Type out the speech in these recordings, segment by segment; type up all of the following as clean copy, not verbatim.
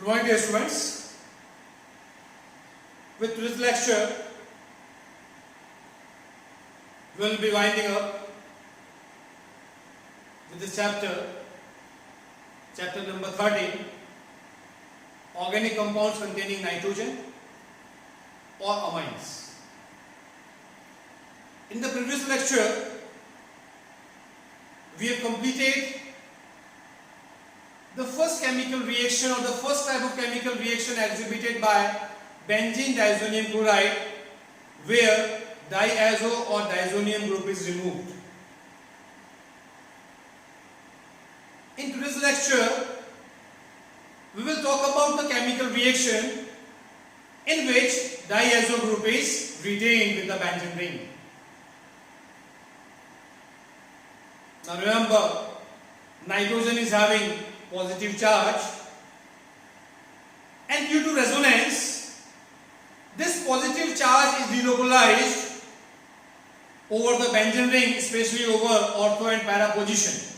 Good morning, dear students. With this lecture, we will be winding up with this chapter number 13, organic compounds containing nitrogen or amines. In the previous lecture, we have completed the first chemical reaction or the first type of chemical reaction exhibited by benzene diazonium chloride, where diazo or diazonium group is removed. In today's lecture, we will talk about the chemical reaction in which diazo group is retained with the benzene ring. Now remember, nitrogen is having positive charge, and due to resonance, this positive charge is delocalized over the benzene ring, especially over ortho and para position.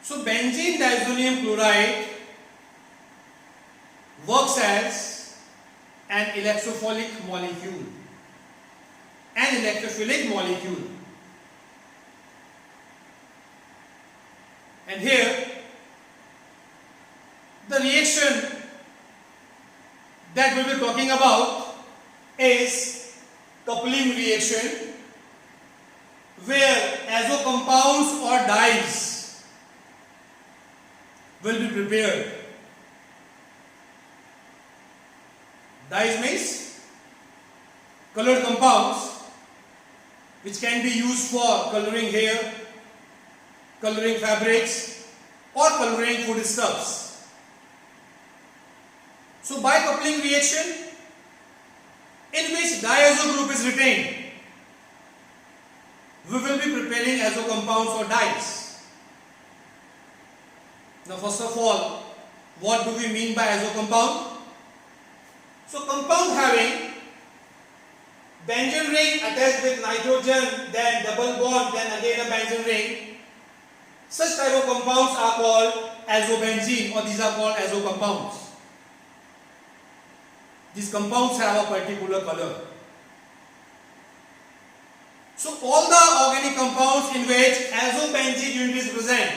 So benzene diazonium chloride works as an electrophilic molecule. And here, the reaction that we will be talking about is coupling reaction, where azo compounds or dyes will be prepared. Dyes means colored compounds which can be used for coloring hair, coloring fabrics, or coloring foodstuffs. So by coupling reaction in which diazo group is retained, we will be preparing azo compounds or dyes. Now first of all, what do we mean by azo compound? So compound having benzene ring attached with nitrogen, then double bond, then again a benzene ring. Such type of compounds are called azobenzene, or these are called azo compounds. These compounds have a particular color. So all the organic compounds in which azobenzene unit is present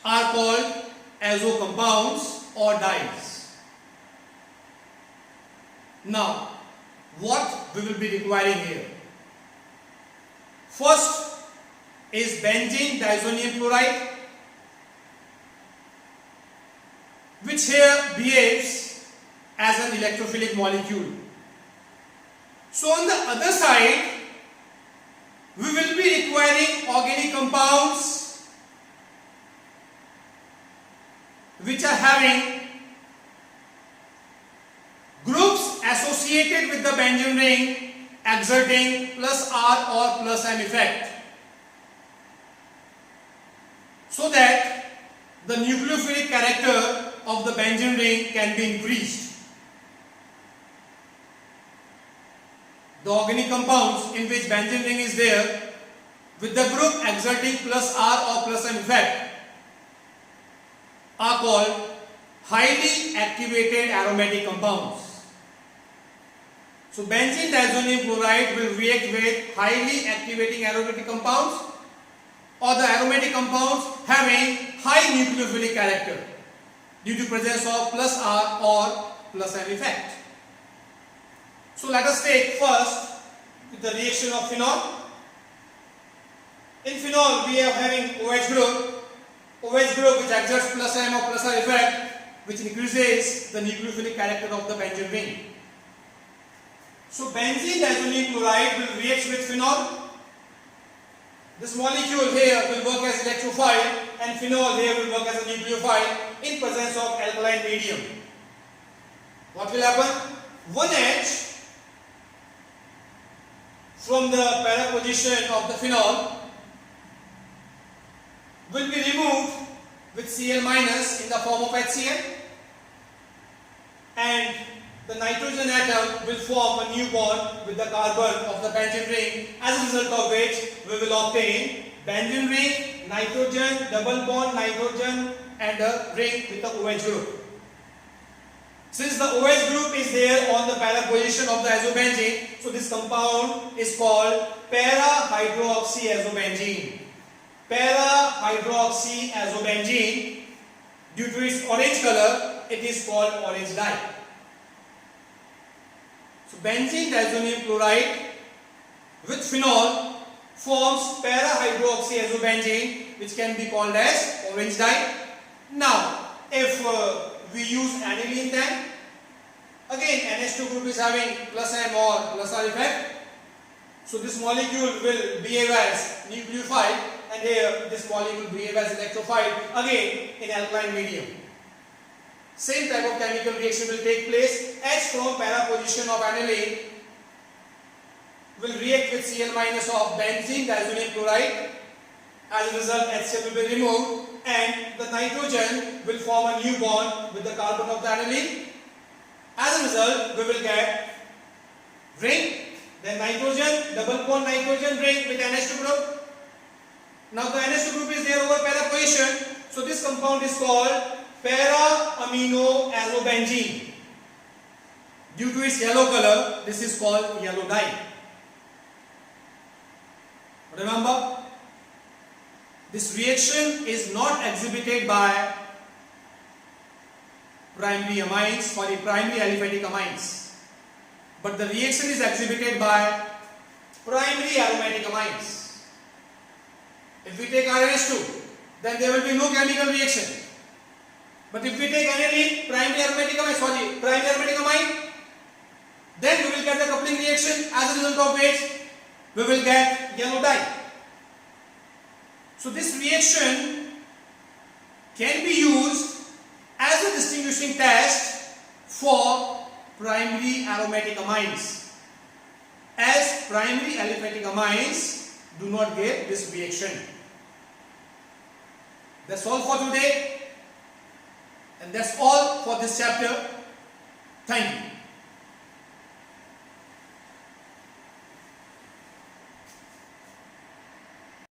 are called azo compounds or dyes. Now, what we will be requiring here? First is benzene diazonium chloride, which here behaves as an electrophilic molecule. So on the other side, we will be requiring organic compounds which are having groups associated with the benzene ring exerting plus R or plus M effect, so that the nucleophilic character of the benzene ring can be increased. The organic compounds in which benzene ring is there with the group exerting plus R or plus M effect are called highly activated aromatic compounds. So benzene diazonium chloride will react with highly activating aromatic compounds, or the aromatic compounds having high nucleophilic character due to presence of plus R or plus M effect. So let us take first the reaction of phenol. In phenol we are having OH group which exerts plus M or plus R effect, which increases the nucleophilic character of the benzene ring. So benzene diazonium chloride will react with phenol. This molecule here will work as electrophile, and phenol here will work as a nucleophile in presence of alkaline medium. What will happen? One H from the para position of the phenol will be removed with Cl- in the form of HCl, and the nitrogen atom will form a new bond with the carbon of the benzene ring, as a result of which we will obtain benzene ring, nitrogen, double bond nitrogen, and a ring with the OH group. Since the OH group is there on the para position of the azobenzene, so this compound is called para-hydroxyazobenzene. Para-hydroxyazobenzene, due to its orange color, it is called orange dye. So benzene diazonium chloride with phenol forms para-hydroxyazobenzene, which can be called as orange dye. Now, if we use aniline, then again NH2 group is having plus M or plus R effect. So this molecule will behave as nucleophile, and here this molecule will behave as electrophile, again in alkaline medium. Same type of chemical reaction will take place. H from para position of aniline will react with Cl- of benzene diazonium chloride. As a result, HCl will be removed and the nitrogen will form a new bond with the carbon of the aniline. As a result, we will get ring, then nitrogen, double bond nitrogen ring with NH2 group. Now the NH2 group is there over para position, so this compound is called para-aminoazobenzene. Due to its yellow color, this is called yellow dye. Remember, this reaction is not exhibited by primary aliphatic amines, but the reaction is exhibited by primary aromatic amines. If we take RNH2, then there will be no chemical reaction. But if we take aniline, primary aromatic amine, then we will get the coupling reaction, as a result of which we will get yellow dye. So this reaction can be used as a distinguishing test for primary aromatic amines, as primary aliphatic amines do not give this reaction. That's all for today, and that's all for this chapter. Thank you.